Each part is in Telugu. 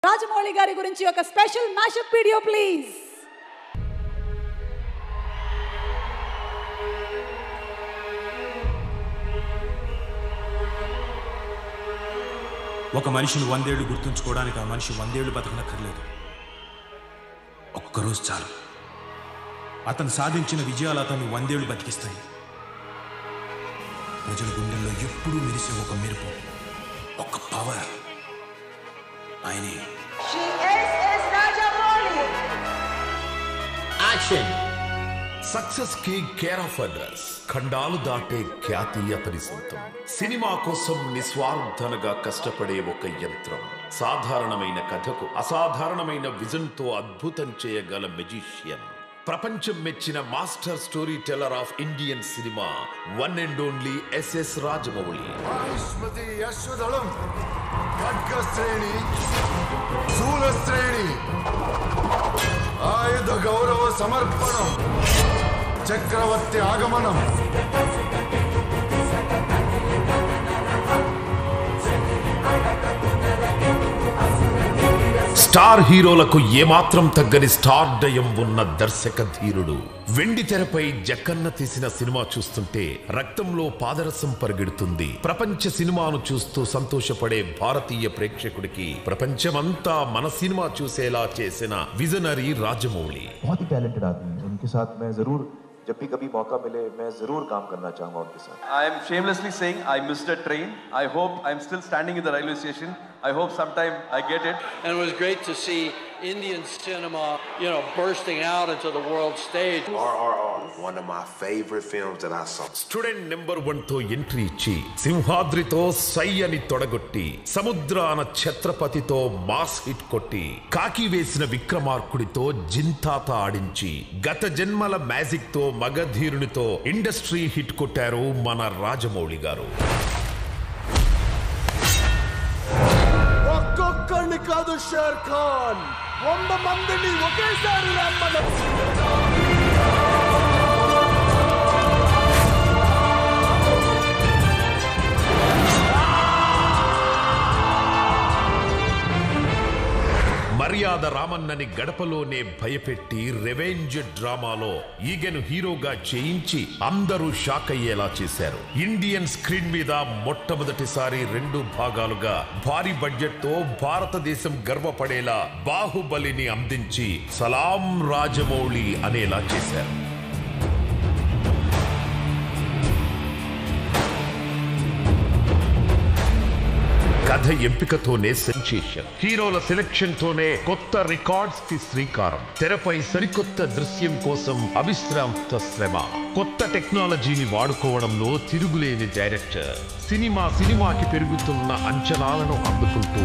రాజమౌళి గారి గురించి ఒక స్పెషల్ మ్యాషప్ వీడియో ప్లీజ్. ఒక మనిషిని 100 ఏళ్ళు గుర్తుంచుకోవడానికి ఆ మనిషి 100 ఏళ్ళు బతకనక్కర్లేదు. ఒక్కరోజు చాలు. అతను సాధించిన విజయాలు అతన్ని 100 ఏళ్ళు బతికిస్తాయి. ప్రజల గుండెల్లో ఎప్పుడూ మెరిసే ఒక మెరుపు, ఒక పవర్. ఆయనే సక్సెస్ కి కేర్ ఆఫ్ అడ్రస్. ఖండాలు దాటే ఖ్యాతి అతని సొంతం. సినిమా కోసం నిస్వార్థనగా కష్టపడే ఒక యంత్రం. సాధారణమైన కథకు అసాధారణమైన విజన్ తో అద్భుతం చేయగల మెజిషియన్. ప్రపంచం మెచ్చిన master storyteller of Indian cinema, one and only SS Rajamouli. ఆయుధ గౌరవ సమర్పణం, చక్రవర్తి ఆగమనం. స్టార్ హీరోలకు ఏమాత్రం తగ్గని స్టార్ డయం ఉన్న దర్శక ధీరుడు. వెండి తెరపై జక్కన్న తీసిన సినిమా చూస్తుంటే రక్తంలో పాదరసం పరిగెడుతుంది. ప్రపంచ సినిమాను చూస్తూ సంతోషపడే భారతీయ ప్రేక్షకుడికి ప్రపంచమంతా మన సినిమా చూసేలా చేసిన విజనరీ రాజమౌళి. जब भी कभी मौका मिले मैं जरूर काम करना चाहूंगा उनके साथ. I am shamelessly saying I missed a train. I hope I'm still standing in the railway station. I hope sometime I get it. And it was great to see Indian cinema, bursting out into the world stage. RRR, one of my favorite films that I saw. Student number 1 తో ఎంట్రీ ఇచ్చి సింహాద్రితో సై అని తొడగొట్టి, సముద్రాన ఛత్రపతితో మాస్ హిట్ కొట్టి, కాకి వేసిన విక్రమార్కుడితో జింతాత ఆడించి, గత జన్మల మ్యాజిక్ తో మగధీరునితో ఇండస్ట్రీ హిట్ కొట్టారు మన రాజమౌళి గారు. ఒక్కొక్కడిని కాదు షేర్ ఖాన్, 100 మందిని ఒకేసారి రమ్మను. మర్యాద రామన్నని గడపలోనే భయపెట్టి రెవెంజ్ డ్రామాలో ఈగను హీరోగా చేయించి అందరూ షాక్ అయ్యేలా చేశారు. ఇండియన్ స్క్రీన్ మీద మొట్టమొదటిసారి 2 భాగాలుగా భారీ బడ్జెట్ తో భారతదేశం గర్వపడేలా బాహుబలిని అందించి సలాం రాజమౌళి అనేలా చేశారు. కథ ఎంపికతోనే సెన్సేషన్, హీరోల సెలెక్షన్ తోనే కొత్త రికార్డ్స్ కి శ్రీకారం. తెరపై సరికొత్త దృశ్యం కోసం అవిశ్రాంత శ్రమ, కొత్త టెక్నాలజీని వాడుకోవడంలో తిరుగులేని డైరెక్టర్. సినిమాకి పెరుగుతున్న అంచనాలను అందుకుంటూ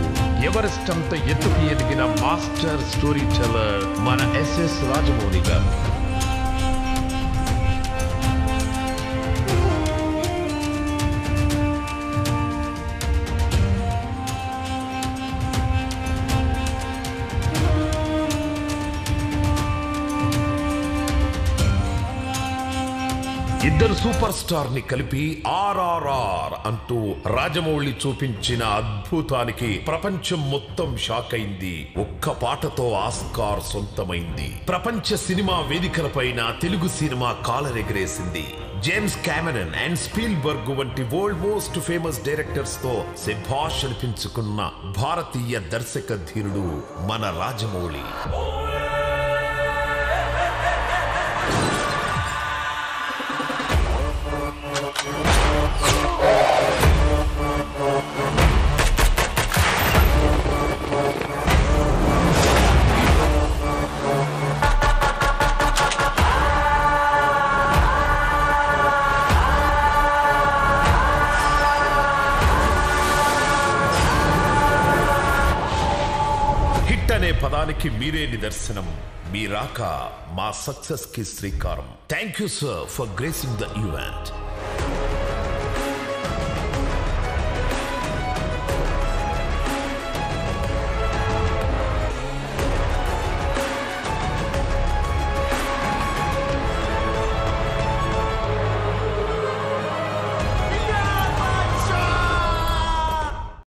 ఎవరెస్ట్ అంత ఎత్తుకు ఎదిగిన మాస్టర్ స్టోరీ టెల్లర్ మన ఎస్ఎస్ రాజమౌళి గారు. ఇద్దరు సూపర్ స్టార్ ని కలిపి RRR అంటూ రాజమౌళి చూపించిన అద్భుతానికి ప్రపంచం మొత్తం షాక్ అయింది. ఒక్క పాటతో ఆస్కార్ సొంతమైంది. ప్రపంచ సినిమా వేదికలపైన తెలుగు సినిమా కాలరెగరేసింది. జేమ్స్ కెమెరన్ అండ్ స్పీల్బర్గ్ వంటి వరల్డ్ మోస్ట్ ఫేమస్ డైరెక్టర్స్ తో శభాష్ అనిపించుకున్న భారతీయ దర్శక ధీరుడు మన రాజమౌళి. అనే పదానికి మీరే నిదర్శనం. మీ రాక మా సక్సెస్ కి శ్రీకారం. Thank you sir for gracing the event.